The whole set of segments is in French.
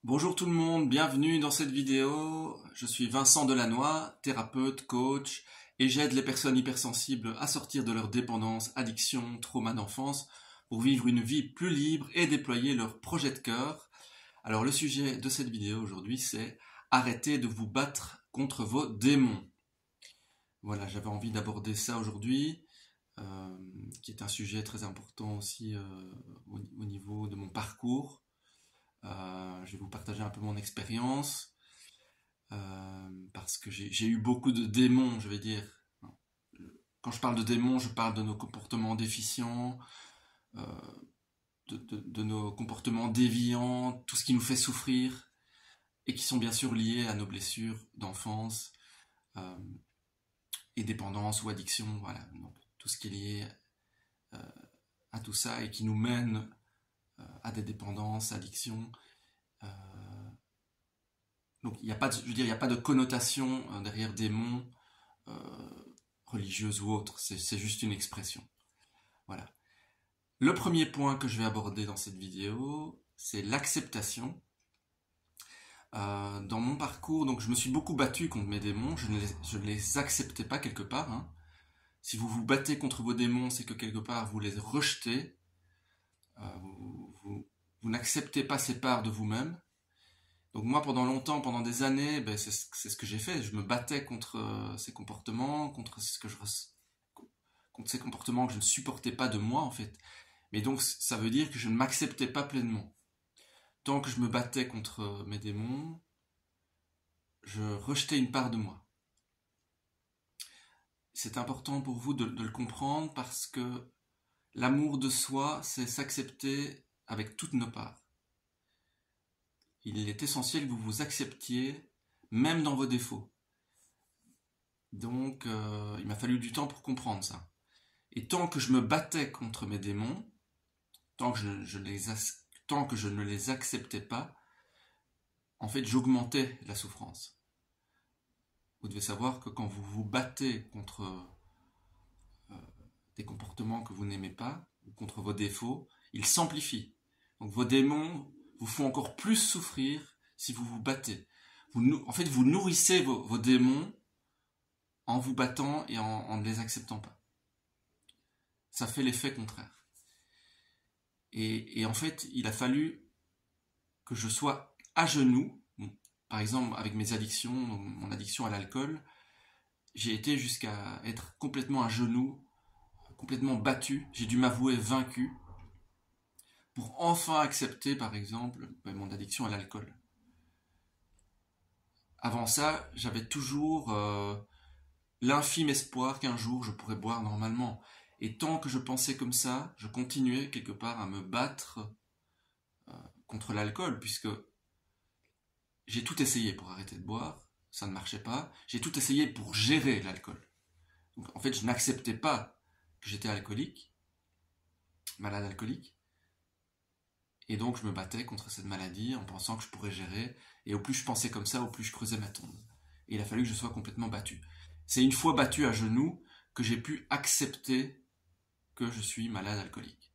Bonjour tout le monde, bienvenue dans cette vidéo. Je suis Vincent Delannoy, thérapeute, coach, et j'aide les personnes hypersensibles à sortir de leur dépendance, addiction, trauma d'enfance pour vivre une vie plus libre et déployer leur projet de cœur. Alors le sujet de cette vidéo aujourd'hui, c'est arrêtez de vous battre contre vos démons. Voilà, j'avais envie d'aborder ça aujourd'hui, qui est un sujet très important aussi au niveau de mon parcours. Je vais vous partager un peu mon expérience parce que j'ai eu beaucoup de démons, je vais dire. Quand je parle de démons, je parle de nos comportements déficients, de nos comportements déviants, tout ce qui nous fait souffrir et qui sont bien sûr liés à nos blessures d'enfance et dépendance ou addiction, voilà. Donc, tout ce qui est lié à tout ça et qui nous mène à des dépendances, addictions. Donc il n'y a pas de, je veux dire, il n'y a pas de connotation derrière démon religieuse ou autre, c'est juste une expression. Voilà. Le premier point que je vais aborder dans cette vidéo, c'est l'acceptation. Dans mon parcours, donc je me suis beaucoup battu contre mes démons, je ne les acceptais pas quelque part. Hein. Si vous vous battez contre vos démons, c'est que quelque part vous les rejetez, vous n'acceptez pas ces parts de vous-même. Donc moi, pendant longtemps, pendant des années, c'est ce que j'ai fait. Je me battais contre ces comportements, contre ces comportements que je ne supportais pas de moi, en fait. Mais donc, ça veut dire que je ne m'acceptais pas pleinement. Tant que je me battais contre mes démons, je rejetais une part de moi. C'est important pour vous de le comprendre parce que l'amour de soi, c'est s'accepter avec toutes nos parts. Il est essentiel que vous vous acceptiez, même dans vos défauts. Donc, il m'a fallu du temps pour comprendre ça. Et tant que je me battais contre mes démons, tant que je ne les acceptais pas, en fait, j'augmentais la souffrance. Vous devez savoir que quand vous vous battez contre des comportements que vous n'aimez pas, ou contre vos défauts, ils s'amplifient. Donc vos démons vous font encore plus souffrir si vous vous battez. En fait, vous nourrissez vos démons en vous battant et en ne les acceptant pas. Ça fait l'effet contraire. Et en fait, il a fallu que je sois à genoux. Par exemple, avec mes addictions, mon addiction à l'alcool, j'ai été jusqu'à être complètement à genoux, complètement battu. J'ai dû m'avouer vaincu pour enfin accepter, par exemple, mon addiction à l'alcool. Avant ça, j'avais toujours l'infime espoir qu'un jour je pourrais boire normalement. Et tant que je pensais comme ça, je continuais quelque part à me battre contre l'alcool, puisque j'ai tout essayé pour arrêter de boire, ça ne marchait pas. J'ai tout essayé pour gérer l'alcool. Donc, en fait, je n'acceptais pas que j'étais alcoolique, malade alcoolique, et donc je me battais contre cette maladie en pensant que je pourrais gérer. Et au plus je pensais comme ça, au plus je creusais ma tombe. Et il a fallu que je sois complètement battu. C'est une fois battu à genoux que j'ai pu accepter que je suis malade alcoolique.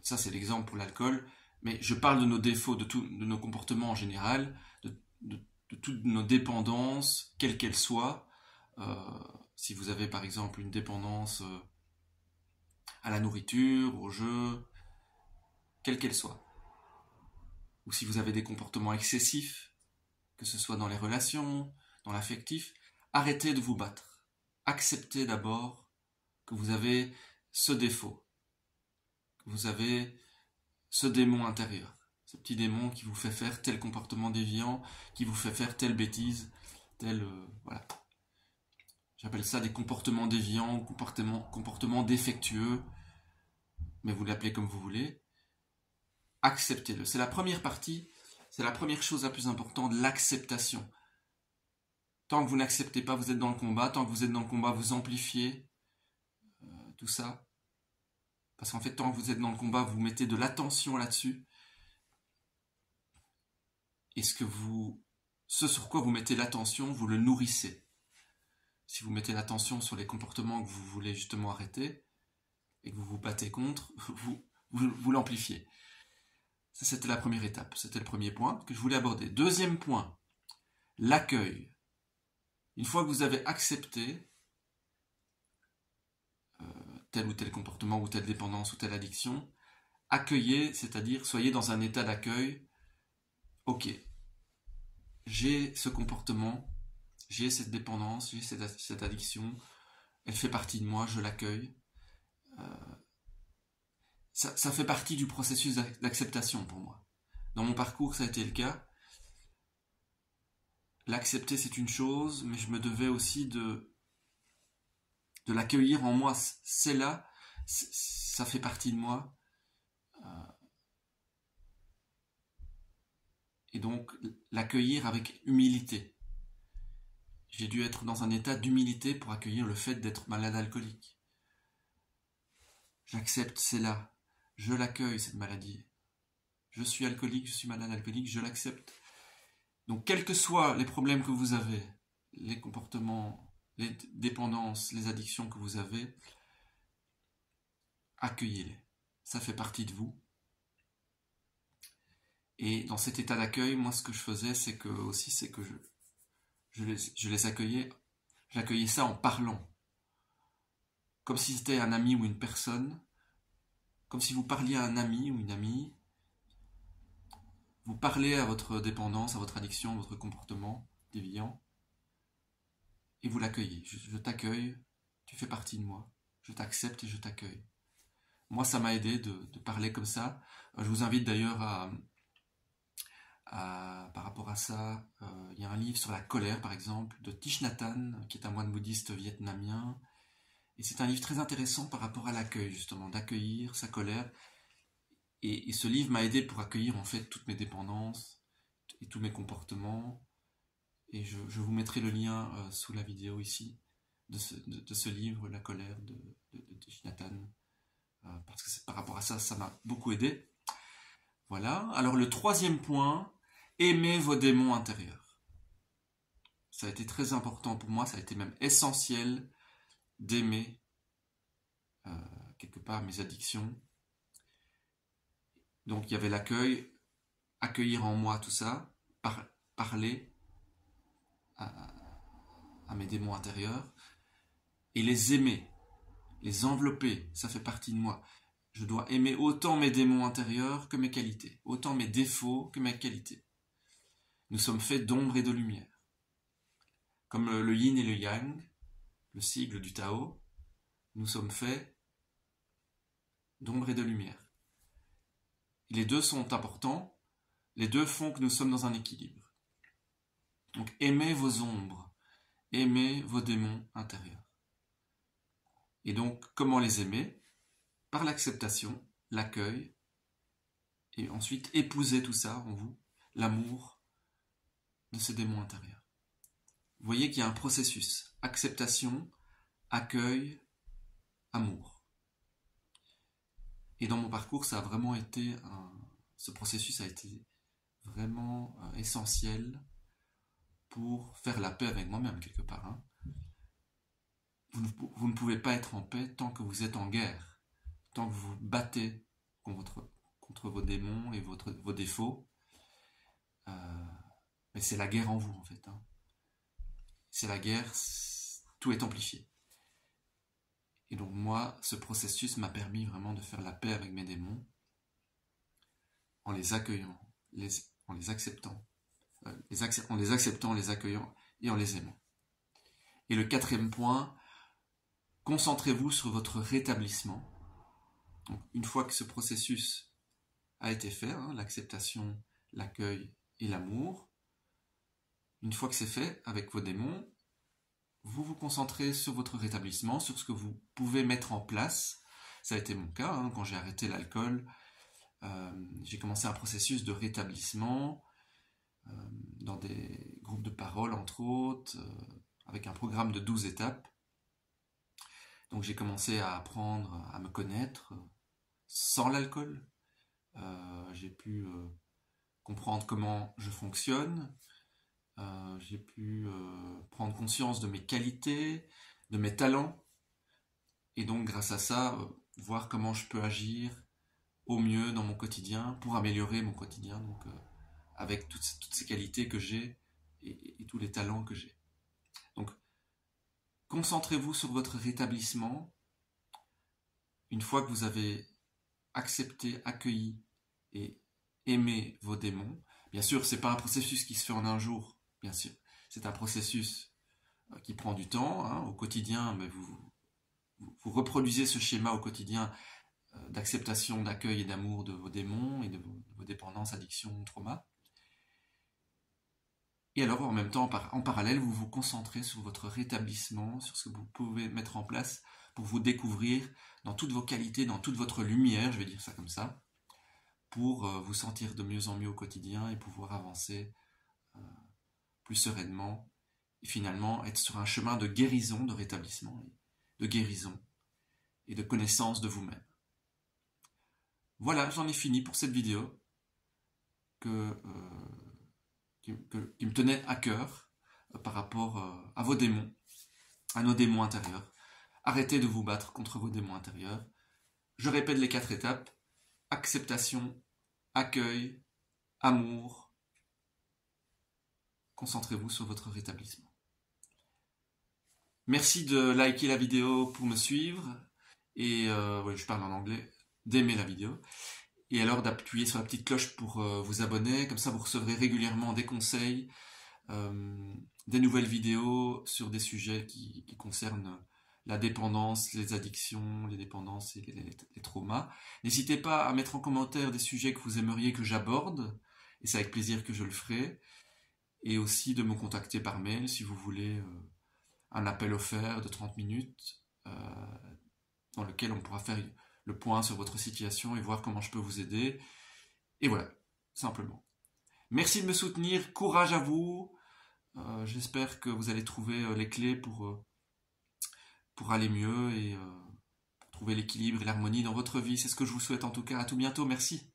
Ça, c'est l'exemple pour l'alcool. Mais je parle de nos défauts, de nos comportements en général, de toutes nos dépendances, quelles qu'elles soient. Si vous avez par exemple une dépendance à la nourriture, au jeu, quelle qu'elle soit. Ou si vous avez des comportements excessifs, que ce soit dans les relations, dans l'affectif, arrêtez de vous battre. Acceptez d'abord que vous avez ce défaut, que vous avez ce démon intérieur, ce petit démon qui vous fait faire tel comportement déviant, qui vous fait faire telle bêtise, voilà. J'appelle ça des comportements déviants, comportements défectueux, mais vous l'appelez comme vous voulez. Acceptez-le. C'est la première partie, c'est la première chose la plus importante, l'acceptation. Tant que vous n'acceptez pas, vous êtes dans le combat. Tant que vous êtes dans le combat, vous amplifiez tout ça. Parce qu'en fait, tant que vous êtes dans le combat, vous mettez de l'attention là-dessus. Et ce sur quoi vous mettez l'attention, vous le nourrissez. Si vous mettez l'attention sur les comportements que vous voulez justement arrêter, et que vous vous battez contre, vous l'amplifiez. Ça, c'était la première étape, c'était le premier point que je voulais aborder. Deuxième point, l'accueil. Une fois que vous avez accepté tel ou tel comportement ou telle dépendance ou telle addiction, accueillez, c'est-à-dire soyez dans un état d'accueil. Ok, j'ai ce comportement, j'ai cette dépendance, j'ai cette addiction, elle fait partie de moi, je l'accueille. Ça fait partie du processus d'acceptation pour moi. Dans mon parcours, ça a été le cas. L'accepter, c'est une chose, mais je me devais aussi de l'accueillir en moi. C'est là, ça fait partie de moi. Et donc, l'accueillir avec humilité. J'ai dû être dans un état d'humilité pour accueillir le fait d'être malade alcoolique. J'accepte, c'est là. Je l'accueille, cette maladie. Je suis alcoolique, je suis malade alcoolique, je l'accepte. Donc, quels que soient les problèmes que vous avez, les comportements, les dépendances, les addictions que vous avez, accueillez-les. Ça fait partie de vous. Et dans cet état d'accueil, moi, ce que je faisais, c'est que je les accueillais. J'accueillais ça en parlant. Comme si c'était un ami ou une personne. Comme si vous parliez à un ami ou une amie. Vous parlez à votre dépendance, à votre addiction, à votre comportement déviant. Et vous l'accueillez. Je t'accueille, tu fais partie de moi. Je t'accepte et je t'accueille. Moi, ça m'a aidé de parler comme ça. Je vous invite d'ailleurs par rapport à ça, il y a un livre sur la colère, par exemple, de Thich Nhat Hanh, qui est un moine bouddhiste vietnamien. Et c'est un livre très intéressant par rapport à l'accueil, justement, d'accueillir sa colère. Et ce livre m'a aidé pour accueillir, en fait, toutes mes dépendances et tous mes comportements. Et je vous mettrai le lien sous la vidéo ici, de ce livre, La colère de Thich Nhat Hanh. Parce que par rapport à ça, ça m'a beaucoup aidé. Voilà. Alors le troisième point, aimez vos démons intérieurs. Ça a été très important pour moi, ça a été même essentiel d'aimer quelque part mes addictions. Donc il y avait l'accueil, accueillir en moi tout ça, parler à mes démons intérieurs et les aimer, les envelopper, ça fait partie de moi. Je dois aimer autant mes démons intérieurs que mes qualités, autant mes défauts que mes qualités. Nous sommes faits d'ombre et de lumière. Comme le yin et le yang, le sigle du Tao, nous sommes faits d'ombre et de lumière. Les deux sont importants, les deux font que nous sommes dans un équilibre. Donc aimez vos ombres, aimez vos démons intérieurs. Et donc, comment les aimer? Par l'acceptation, l'accueil, et ensuite épouser tout ça en vous, l'amour de ces démons intérieurs. Vous voyez qu'il y a un processus, acceptation, accueil, amour. Et dans mon parcours, ça a vraiment été ce processus a été vraiment essentiel pour faire la paix avec moi-même quelque part. Hein. Vous ne pouvez pas être en paix tant que vous êtes en guerre, tant que vous vous battez contre vos démons et vos défauts. Mais c'est la guerre en vous en fait. Hein. C'est la guerre, tout est amplifié. Et donc moi, ce processus m'a permis vraiment de faire la paix avec mes démons en les accueillant, en les acceptant, en les accueillant et en les aimant. Et le quatrième point, concentrez-vous sur votre rétablissement. Donc, une fois que ce processus a été fait, hein, l'acceptation, l'accueil et l'amour, une fois que c'est fait avec vos démons, vous vous concentrez sur votre rétablissement, sur ce que vous pouvez mettre en place. Ça a été mon cas, hein, quand j'ai arrêté l'alcool, j'ai commencé un processus de rétablissement dans des groupes de parole, entre autres, avec un programme de 12 étapes. Donc j'ai commencé à apprendre à me connaître sans l'alcool. J'ai pu comprendre comment je fonctionne. J'ai pu prendre conscience de mes qualités, de mes talents. Et donc grâce à ça, voir comment je peux agir au mieux dans mon quotidien pour améliorer mon quotidien, donc avec toutes ces qualités que j'ai et tous les talents que j'ai. Donc, concentrez-vous sur votre rétablissement. Une fois que vous avez accepté, accueilli et aimé vos démons, bien sûr, c'est pas un processus qui se fait en un jour, bien sûr. C'est un processus qui prend du temps, hein, au quotidien, mais vous reproduisez ce schéma au quotidien d'acceptation, d'accueil et d'amour de vos démons et de vos dépendances, addictions, traumas. Et alors, en même temps, en parallèle, vous vous concentrez sur votre rétablissement, sur ce que vous pouvez mettre en place pour vous découvrir dans toutes vos qualités, dans toute votre lumière, je vais dire ça comme ça, pour vous sentir de mieux en mieux au quotidien et pouvoir avancer plus sereinement et finalement être sur un chemin de guérison, de rétablissement, de guérison et de connaissance de vous-même. Voilà, j'en ai fini pour cette vidéo qui me tenait à cœur par rapport à vos démons, à nos démons intérieurs. Arrêtez de vous battre contre vos démons intérieurs. Je répète les 4 étapes. Acceptation, accueil, amour. Concentrez-vous sur votre rétablissement. Merci de liker la vidéo pour me suivre. Et ouais, je parle en anglais. D'aimer la vidéo. Et alors d'appuyer sur la petite cloche pour vous abonner. Comme ça, vous recevrez régulièrement des conseils, des nouvelles vidéos sur des sujets qui concernent la dépendance, les addictions, les dépendances et les traumas. N'hésitez pas à mettre en commentaire des sujets que vous aimeriez que j'aborde, et c'est avec plaisir que je le ferai, et aussi de me contacter par mail si vous voulez un appel offert de 30 minutes, dans lequel on pourra faire le point sur votre situation et voir comment je peux vous aider. Et voilà, simplement. Merci de me soutenir, courage à vous, j'espère que vous allez trouver les clés pour aller mieux et pour trouver l'équilibre et l'harmonie dans votre vie. C'est ce que je vous souhaite en tout cas. À tout bientôt. Merci.